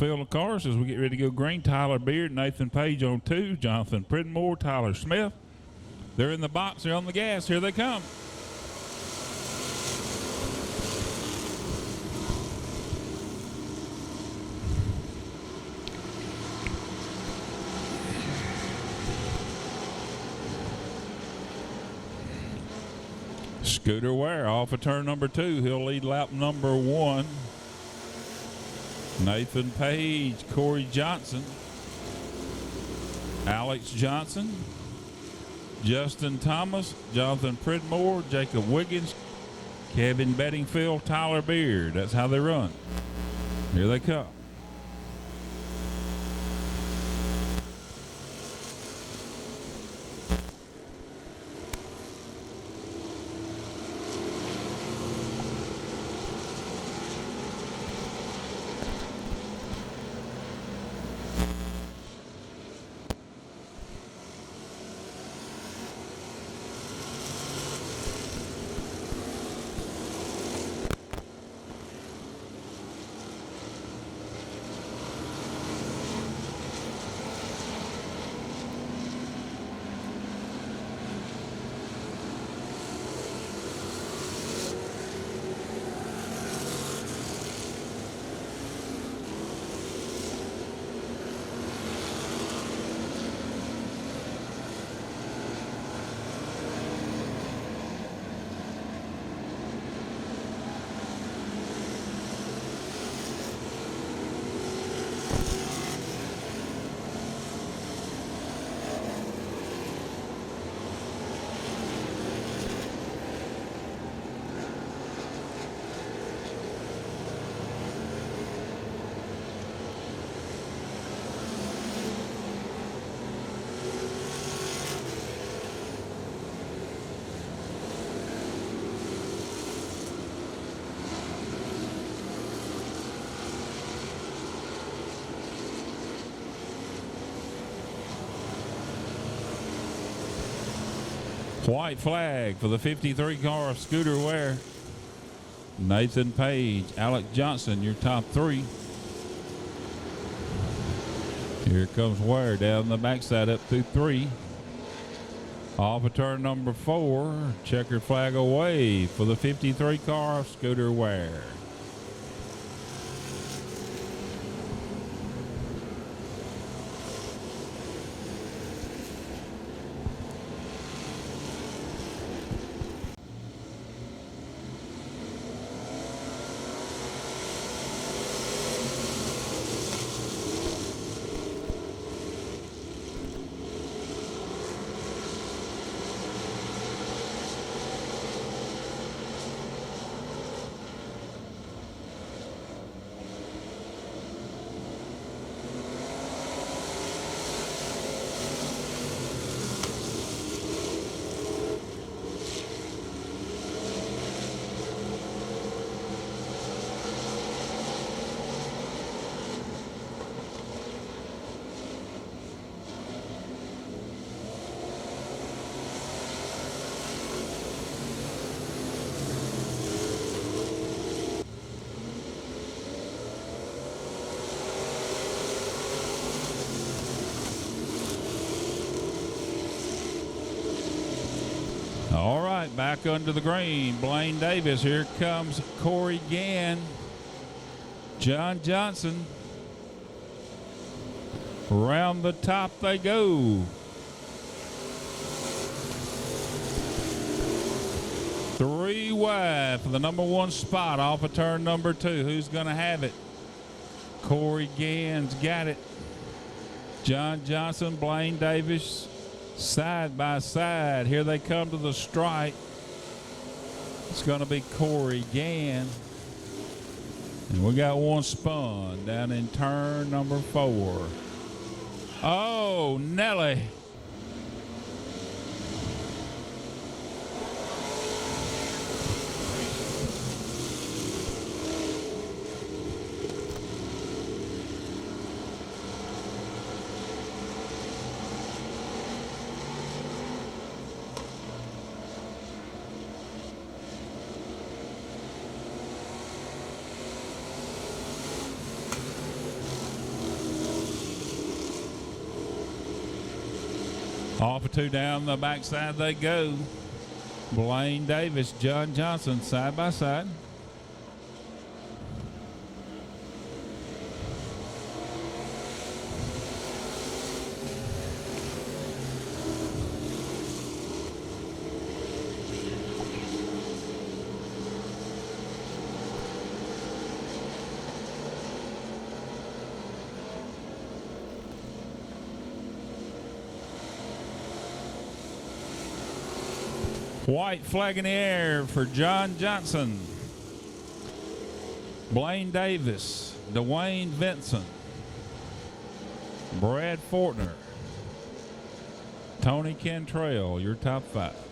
field of cars as we get ready to go green. Tyler Beard, Nathan Page on 2, Jonathan Pridmore, Tyler Smith. They're in the box, they're on the gas, here they come. Scooter Ware off of turn number 2. He'll lead lap number 1. Nathan Page, Corey Johnson, Alex Johnson, Justin Thomas, Jonathan Pridmore, Jacob Wiggins, Kevin Bettingfield, Tyler Beard. That's how they run. Here they come. White flag for the 53 car of Scooter Ware. Nathan Page, Alex Johnson, your top 3. Here comes Ware down the backside up through 3. Off of turn number 4. Checkered flag away for the 53 car of Scooter Ware. All right, back under the green. Blaine Davis. Here comes Corey Gann. John Johnson. Around the top they go. 3 wide for the number 1 spot off of turn number 2. Who's going to have it? Corey Gann's got it. John Johnson, Blaine Davis, side by side. Here they come to the stripe. It's going to be Corey Gann. And we got one spun down in turn number 4. Oh, Nelly. Off of 2 down the backside they go. Blaine Davis, John Johnson, side by side. White flag in the air for John Johnson. Blaine Davis, Dwayne Vincent, Brad Fortner, Tony Cantrell, your top 5.